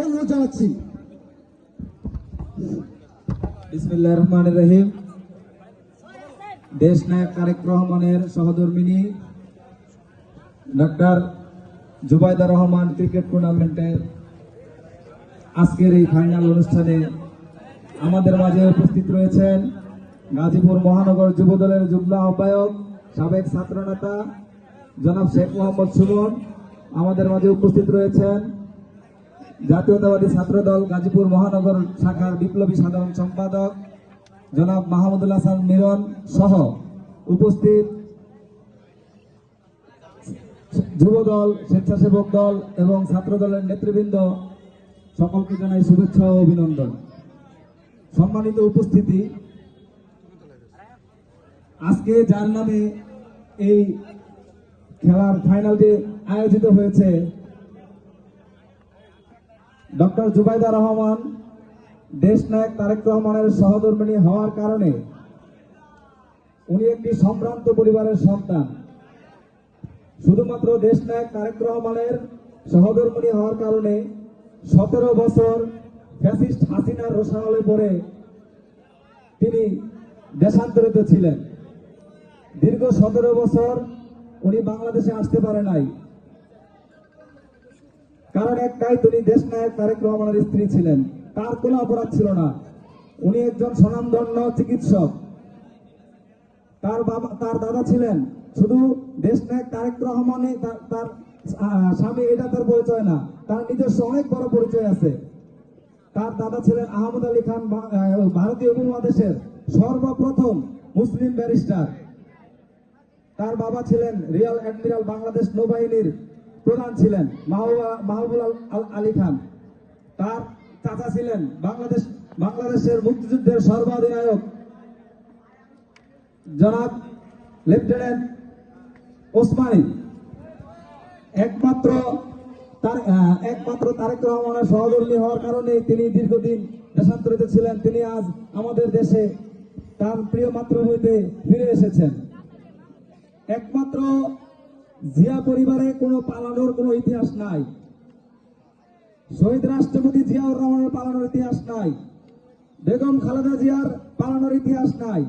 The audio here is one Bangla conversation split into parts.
অনুরোধ জানাচ্ছি। বিসমিল্লাহির রহমানির রহিম। দেশ নায়ক তারেক রহমানের সহধর্মিনী ডক্টর জুবাইদা রহমান ক্রিকেট টুর্নামেন্টের আজকের এই ফাইনাল অনুষ্ঠানে আমাদের মাঝে উপস্থিত রয়েছেন গাজীপুর মহানগর যুব দলের যুগ্ম আহ্বায়ক সাবেক ছাত্রনেতা জনাব শেখ মোহাম্মদ সুমন। আমাদের মাঝে উপস্থিত রয়েছেন জাতীয়তাবাদী ছাত্রদল গাজীপুর মহানগর শাখার বিপ্লবী সাধারণ সম্পাদক জনাব মাহমুদুল হাসান মিরন সহ উপস্থিত যুবদল, স্বেচ্ছাসেবক দল এবং ছাত্র দলের নেতৃবৃন্দ সকলকে জানাই শুভেচ্ছা ও অভিনন্দন। সম্মানিত উপস্থিতি, আজকে যার নামে এই খেলার ফাইনালটি আয়োজিত হয়েছে, ডক্টর জুবাইদা রহমান দেশ নায়ক তারেক রহমানের সহধর্মিণী হওয়ার কারণে উনি একটি সম্ভ্রান্ত পরিবারের সন্তান। শুধুমাত্র দেশ নায়ক তারেক রহমানের সহধর্মিণী হওয়ার কারণে 17 বছর ফ্যাসিস্ট হাসিনার রোষানলে পড়ে তিনি দেশান্তরিত ছিলেন। দীর্ঘ 17 বছর উনি বাংলাদেশে আসতে পারে নাই, কারণ একটাই, তিনি দেশ নায়ক তারেক রহমানের স্ত্রী ছিলেন। তার কোনো অপরাধ ছিল না। উনি একজন স্বনামধন্য চিকিৎসক। তার দাদা ছিলেন শুধু দেশ নায়ক তারেক রহমানই তার স্বামী, এটা তার পরিচয় না, তার নিজস্ব অনেক বড় পরিচয় আছে। তার দাদা ছিলেন আহমদ আলী খান, ভারতীয় উপমহাদেশের সর্বপ্রথম মুসলিম ব্যারিস্টার। তার বাবা ছিলেন রিয়াল অ্যাডমিরাল, বাংলাদেশ নৌবাহিনীর প্রধান ছিলেন মাহবুব আলী খান। তার চাচা ছিলেন বাংলাদেশের মুক্তিযুদ্ধের সর্বাধিনায়ক জনাব লেফটেন্যান্ট ওসমানী। একমাত্র তারেক রহমানের সহধর্মী হওয়ার কারণে তিনি দীর্ঘদিন দেশান্তরিত ছিলেন। তিনি আজ আমাদের দেশে তার প্রিয় মাতৃভূমিতে ফিরে এসেছেন। একমাত্র জিয়া পরিবারে কোনো পালানোর কোনো ইতিহাস নাই। শহীদ রাষ্ট্রপতি জিয়াউর রহমানের পালানোর ইতিহাস নাই। বেগম খালেদা জিয়ার পালানোর ইতিহাস নাই।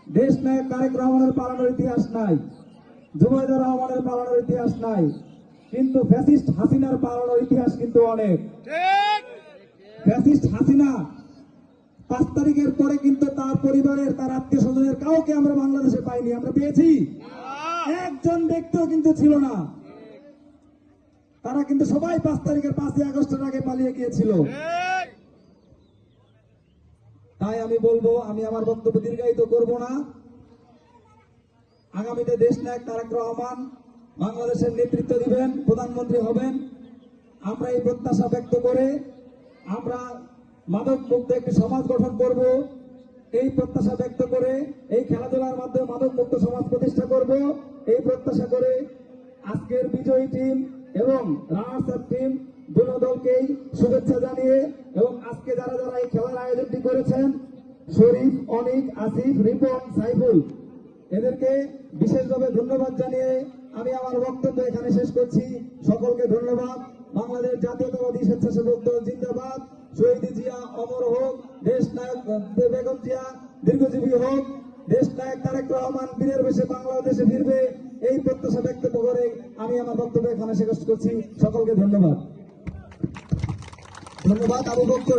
দেশ নায়ক তারেক রহমানের পালানোর ইতিহাস নাই। জুবাইদা রহমানের পালানোর ইতিহাস নাই। কিন্তু ফ্যাসিস্ট হাসিনার পালানোর ইতিহাস কিন্তু অনেক। ফ্যাসিস্ট হাসিনা 5 তারিখের পরে কিন্তু তার পরিবারের, তার আত্মীয় স্বজনের কাউকে আমরা বাংলাদেশে পাইনি। আমরা পেয়েছি? একজন ব্যক্তিও কিন্তু ছিল না। তারা কিন্তু সবাই 5 তারিখের 5ই আগস্টের আগে পালিয়ে গিয়েছিল। তাই আমি বলবো, আমি আমার বক্তব্য দীর্ঘায়িত করব না। আগামীতে দেশ নায়ক তারেক রহমান বাংলাদেশের নেতৃত্ব দিবেন, প্রধানমন্ত্রী হবেন। আমরা এই প্রত্যাশা ব্যক্ত করে আমরা মাদক মুক্ত একটি সমাজ গঠন করব, এই প্রত্যাশা ব্যক্ত করে এই খেলাধুলার মাধ্যমে মাদক মুক্ত সমাজ প্রতিষ্ঠা করব, এই প্রত্যাশা করে আজকের বিজয়ী টিম এবং রানার্স আপ টিম দুটো দলকেই শুভেচ্ছা জানিয়ে এবং আজকে যারা যারা এই খেলার আয়োজনটি করেছেন, শরীফ, অনিক, আসিফ, রিপন, সাইফুল, এদেরকে বিশেষভাবে ধন্যবাদ জানিয়ে আমি আমার বক্তব্য এখানে শেষ করছি। সকলকে ধন্যবাদ। বাংলাদেশ জাতীয়তাবাদী স্বেচ্ছাসেবক দল জিন্দাবাদ। শহীদ জিয়া অমর হোক, দেশ নায়ক বেগম জিয়া দীর্ঘজীবী হোক, দেশ নায়ক তারেক রহমান বীরের বেশে বাংলাদেশে ফিরবে, এই প্রত্যাশা ব্যক্ত করে আমি আমার বক্তব্য এখানে শেষ করছি। সকলকে ধন্যবাদ। ধন্যবাদ আবু বকর।